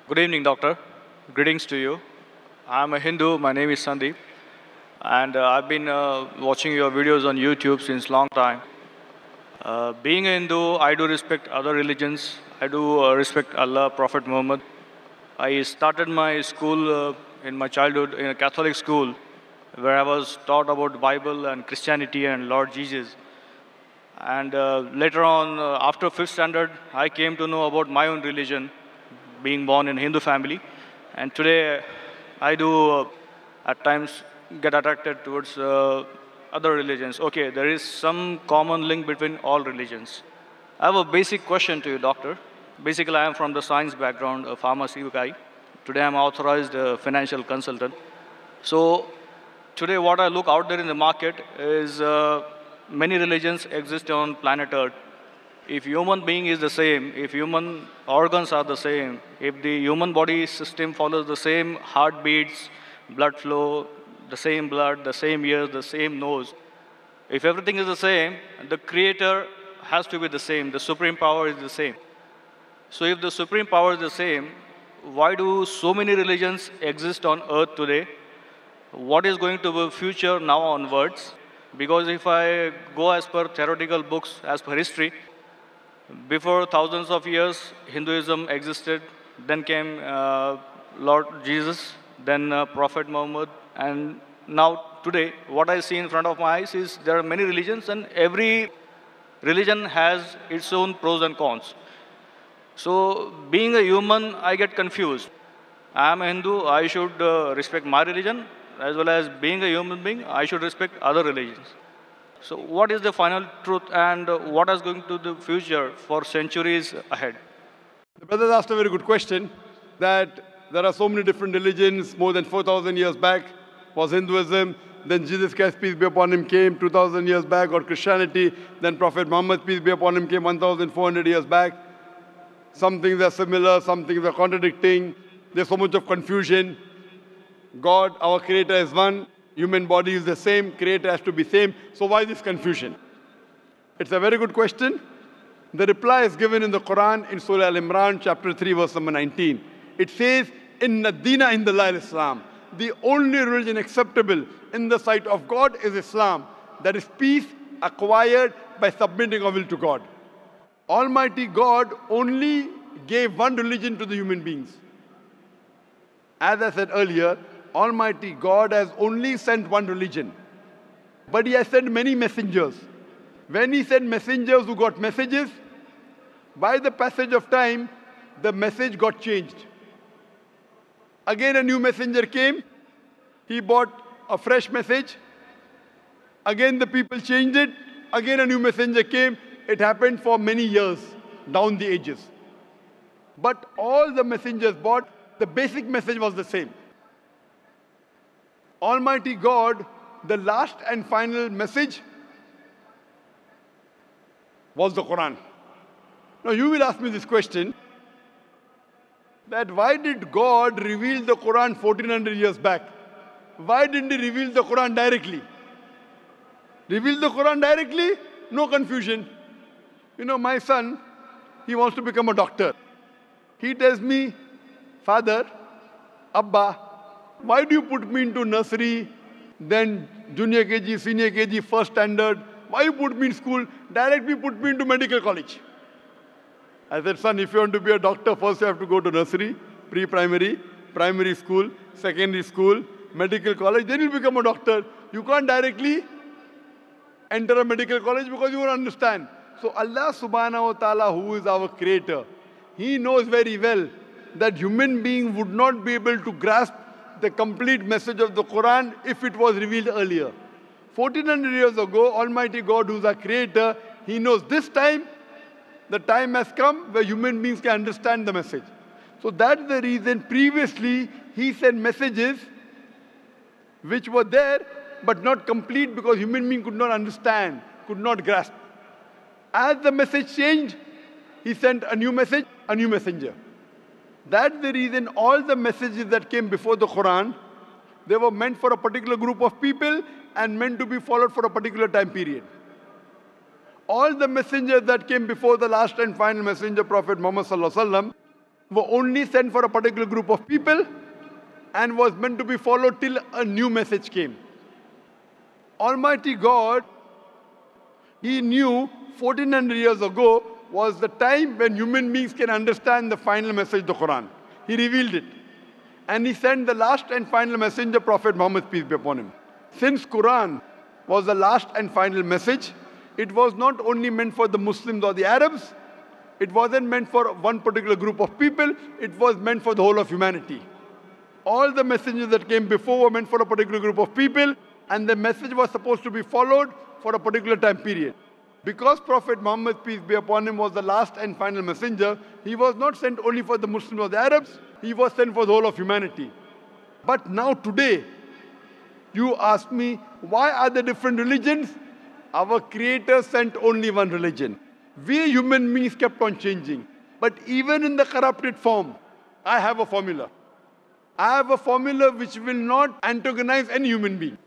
Good evening, doctor. Greetings to you. I'm a Hindu. My name is Sandeep, and I've been watching your videos on YouTube since long time. Being a Hindu, I do respect other religions. I do respect Allah, Prophet Muhammad. I started my school in my childhood in a Catholic school, where I was taught about Bible and Christianity and Lord Jesus. And later on, after fifth standard, I came to know about my own religion, being born in a Hindu family. And today, I do at times get attracted towards other religions. Okay, there is some common link between all religions. I have a basic question to you, doctor. Basically, I am from the science background, a pharmacy guy. Today, I'm authorized financial consultant. So, today, what I look out there in the market is many religions exist on planet Earth. If human being is the same, if human organs are the same, if the human body system follows the same heartbeats, blood flow, the same blood, the same ears, the same nose, if everything is the same, the creator has to be the same, the supreme power is the same. So if the supreme power is the same, why do so many religions exist on earth today? What is going to be future now onwards? Because if I go as per theoretical books, as per history, before thousands of years, Hinduism existed. Then came Lord Jesus, then Prophet Muhammad, and now today, what I see in front of my eyes is there are many religions, and every religion has its own pros and cons. So, being a human, I get confused. I am a Hindu, I should respect my religion, as well as being a human being, I should respect other religions. So, what is the final truth, and what is going to the future for centuries ahead? The brother asked a very good question, that there are so many different religions. More than 4,000 years back was Hinduism. Then Jesus Christ, peace be upon him, came 2,000 years back, or Christianity. Then Prophet Muhammad, peace be upon him, came 1,400 years back. Some things are similar, some things are contradicting. There's so much of confusion. God, our creator, is one. Human body is the same. Creator has to be same. So why this confusion? It's a very good question. The reply is given in the Quran in Surah Al-Imran, chapter 3, verse number 19. It says, Inna Dina Indallah Islam. The only religion acceptable in the sight of God is Islam. That is peace acquired by submitting our will to God. Almighty God only gave one religion to the human beings. As I said earlier, Almighty God has only sent one religion. But He has sent many messengers. When He sent messengers who got messages, by the passage of time, the message got changed. Again a new messenger came. He brought a fresh message. Again the people changed it. Again a new messenger came. It happened for many years, down the ages. But all the messengers brought, the basic message was the same. Almighty God, the last and final message was the Quran. Now you will ask me this question, that why did God reveal the Quran 1400 years back? Why didn't He reveal the Quran directly? Reveal the Quran directly? No confusion. You know, my son, he wants to become a doctor. He tells me, Father, Abba, why do you put me into nursery, then junior KG, senior KG, first standard? Why you put me in school? Directly put me into medical college. I said, son, if you want to be a doctor, first you have to go to nursery, pre-primary, primary school, secondary school, medical college, then you'll become a doctor. You can't directly enter a medical college because you won't understand. So Allah subhanahu wa ta'ala, who is our creator, He knows very well that human being would not be able to grasp the complete message of the Quran if it was revealed earlier. 1400 years ago, Almighty God, who is our creator, He knows this time, the time has come where human beings can understand the message. So that's the reason previously He sent messages which were there but not complete because human being could not understand, could not grasp. As the message changed, He sent a new message, a new messenger. That's the reason all the messages that came before the Quran, they were meant for a particular group of people and meant to be followed for a particular time period. All the messengers that came before the last and final messenger, Prophet Muhammad Sallallahu Alaihi Wasallam, were only sent for a particular group of people and was meant to be followed till a new message came. Almighty God, He knew 1400 years ago was the time when human beings can understand the final message of the Quran. He revealed it. And He sent the last and final messenger, Prophet Muhammad, peace be upon him. Since Quran was the last and final message, it was not only meant for the Muslims or the Arabs, it wasn't meant for one particular group of people, it was meant for the whole of humanity. All the messengers that came before were meant for a particular group of people, and the message was supposed to be followed for a particular time period. Because Prophet Muhammad, peace be upon him, was the last and final messenger, he was not sent only for the Muslims or the Arabs, he was sent for the whole of humanity. But now today, you ask me, why are there different religions? Our Creator sent only one religion. We human beings kept on changing. But even in the corrupted form, I have a formula. I have a formula which will not antagonize any human being.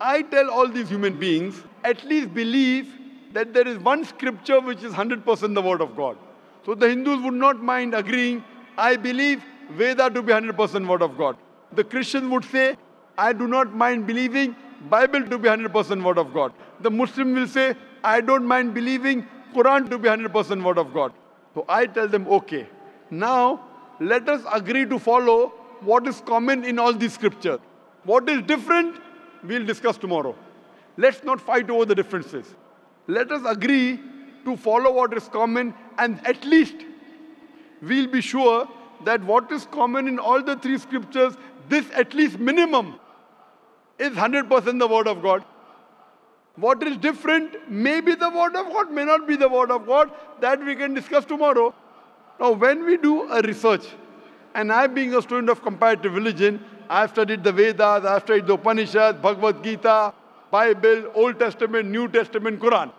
I tell all these human beings, at least believe that there is one scripture which is 100% the word of God. So the Hindus would not mind agreeing, I believe Veda to be 100% word of God. The Christians would say, I do not mind believing Bible to be 100% word of God. The Muslim will say, I don't mind believing Quran to be 100% word of God. So I tell them, okay, now let us agree to follow what is common in all these scriptures. What is different, we'll discuss tomorrow. Let's not fight over the differences. Let us agree to follow what is common, and at least we'll be sure that what is common in all the three scriptures, this at least minimum is 100% the word of God. What is different may be the word of God, may not be the word of God. That we can discuss tomorrow. Now, when we do a research, and I being a student of comparative religion, I have studied the Vedas, I have studied the Upanishads, Bhagavad Gita, Bible, Old Testament, New Testament, Quran.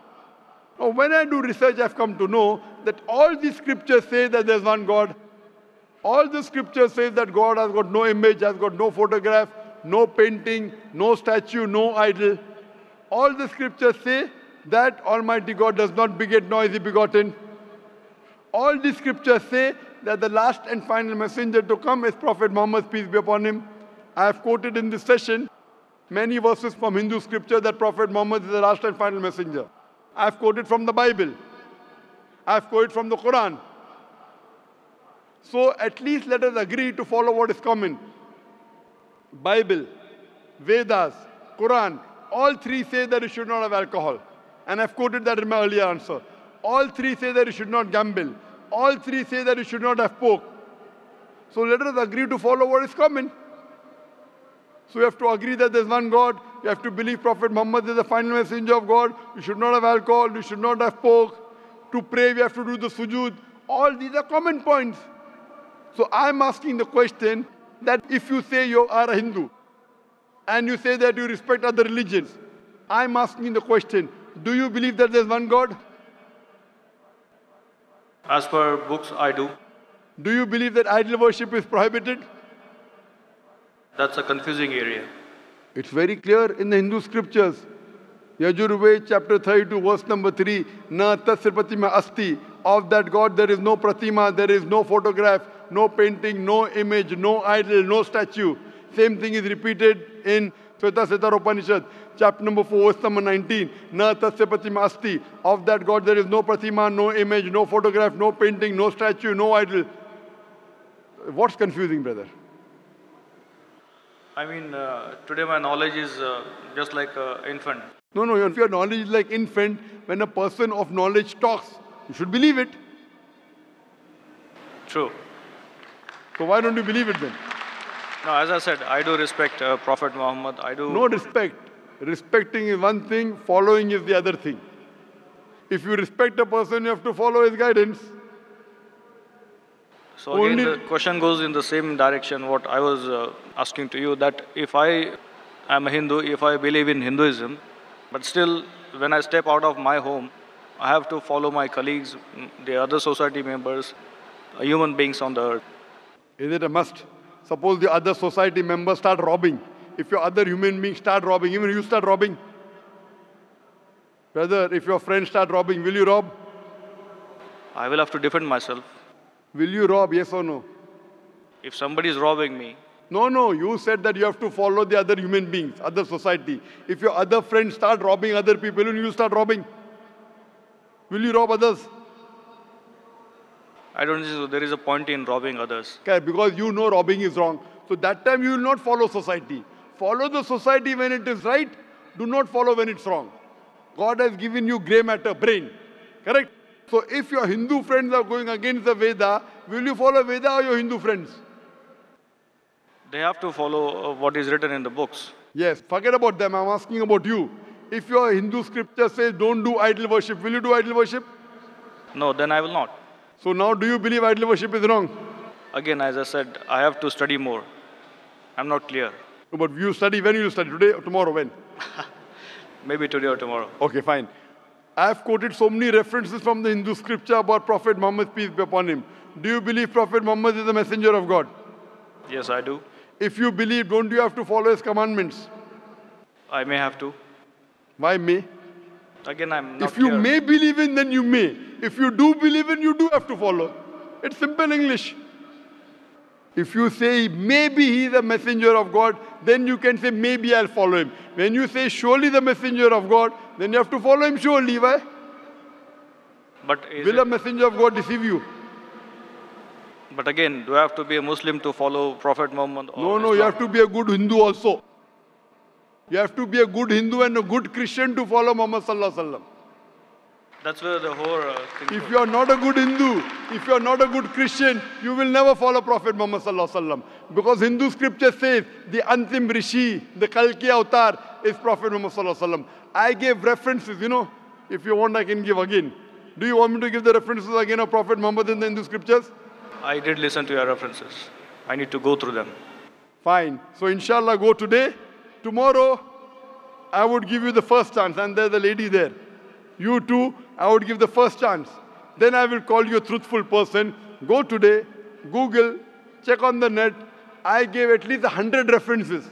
Now, when I do research, I've come to know that all these scriptures say that there's one God. All the scriptures say that God has got no image, has got no photograph, no painting, no statue, no idol. All the scriptures say that Almighty God does not beget nor is He begotten. All the scriptures say that the last and final messenger to come is Prophet Muhammad, peace be upon him. I have quoted in this session many verses from Hindu scripture that Prophet Muhammad is the last and final messenger. I have quoted from the Bible. I have quoted from the Quran. So at least let us agree to follow what is common. Bible, Vedas, Quran, all three say that you should not have alcohol. And I've quoted that in my earlier answer. All three say that you should not gamble. All three say that you should not have pork. So let us agree to follow what is common. So you have to agree that there's one God. You have to believe Prophet Muhammad is the final messenger of God. You should not have alcohol. You should not have pork. To pray, we have to do the sujood. All these are common points. So I'm asking the question that if you say you are a Hindu and you say that you respect other religions, I'm asking the question, do you believe that there's one God? As per books, I do. Do you believe that idol worship is prohibited? That's a confusing area. It's very clear in the Hindu scriptures. Yajurved chapter 32 verse number 3. Na tasya pratima asti. Of that God there is no pratima, there is no photograph, no painting, no image, no idol, no statue. Same thing is repeated in Shveta Upanishad, chapter number 4, verse number 19. Na tasya pratima asti. Of that God there is no pratima, no image, no photograph, no painting, no statue, no idol. What's confusing, brother? I mean, today my knowledge is just like an infant. No, if your knowledge is like infant, when a person of knowledge talks, you should believe it. True. So why don't you believe it then? No, as I said, I do respect Prophet Muhammad. I do. No respect. Respecting is one thing, following is the other thing. If you respect a person, you have to follow his guidance. So again, the question goes in the same direction what I was asking to you, that if I am a Hindu, if I believe in Hinduism, but still when I step out of my home, I have to follow my colleagues, the other society members, human beings on the earth. Is it a must? Suppose the other society members start robbing. If your other human beings start robbing, even you start robbing. Brother, if your friends start robbing, will you rob? I will have to defend myself. Will you rob, yes or no? If somebody is robbing me, No, you said that you have to follow the other human beings, other society. If your other friends start robbing other people, will you start robbing? Will you rob others? I don't think so. There is a point in robbing others. Okay, because you know robbing is wrong. So that time you will not follow society. Follow the society when it is right. Do not follow when it's wrong. God has given you grey matter, brain. Correct? So if your Hindu friends are going against the Veda, will you follow Veda or your Hindu friends? They have to follow what is written in the books. Yes, forget about them. I'm asking about you. If your Hindu scripture says don't do idol worship, will you do idol worship? No, then I will not. So now do you believe idol worship is wrong? Again, as I said, I have to study more. I'm not clear. No, but you study, when you will study? Today or tomorrow? When? Maybe today or tomorrow. Okay, fine. I have quoted so many references from the Hindu scripture about Prophet Muhammad, peace be upon him. Do you believe Prophet Muhammad is the messenger of God? Yes, I do. If you believe, don't you have to follow his commandments? I may have to. Why may? Again, I'm not If you clear. may believe in, then you may. If you do believe in, you do have to follow. It's simple English. If you say maybe he is a messenger of God, then you can say maybe I'll follow him. When you say surely the messenger of God, then you have to follow him surely. Why? But, is Will a it, messenger of God deceive you? but again, do I have to be a Muslim to follow Prophet Muhammad? Or No, you Islam? have to be a good Hindu also. You have to be a good Hindu and a good Christian to follow Muhammad Sallallahu Alaihi Wasallam. That's where the whole thing If goes. you are not a good Hindu, if you are not a good Christian, you will never follow Prophet Muhammad Sallallahu Alaihi Wasallam. Because Hindu scripture says the Antim Rishi, the Kalki avatar is Prophet Muhammad Sallallahu Alaihi Wasallam. I gave references, If you want, I can give again. Do you want me to give the references again of Prophet Muhammad in the Hindu scriptures? I did listen to your references. I need to go through them. Fine. So inshallah, go today. Tomorrow, I would give you the first chance. And there's a lady there. You too, I would give the first chance. Then I will call you a truthful person. Go today, Google, check on the net. I gave at least 100 references.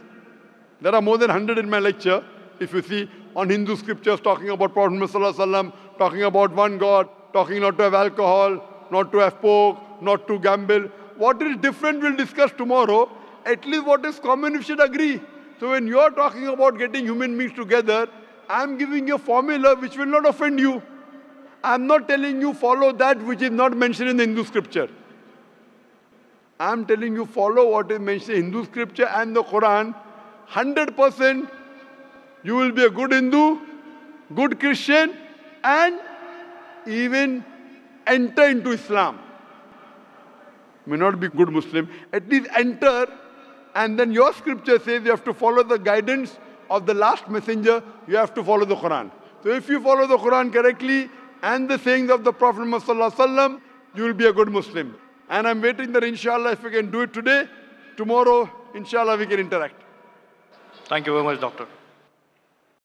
There are more than 100 in my lecture. If you see, on Hindu scriptures talking about Prophet Muhammad Sallallahu Alaihi Wasallam, talking about one God, talking not to have alcohol, not to have pork, not to gamble. What is different we'll discuss tomorrow. At least what is common we should agree. So when you are talking about getting human beings together, I'm giving you a formula which will not offend you. I'm not telling you follow that which is not mentioned in the Hindu scripture. I'm telling you follow what is mentioned in Hindu scripture and the Quran. 100% you will be a good Hindu, good Christian, and even enter into Islam. May not be good Muslim, at least enter, and then your scripture says you have to follow the guidance of the last messenger, you have to follow the Quran. So if you follow the Quran correctly and the sayings of the Prophet Muhammad Sallallahu Alaihi Wasallam, you will be a good Muslim. And I'm waiting that inshallah if we can do it today, tomorrow inshallah we can interact. Thank you very much, doctor.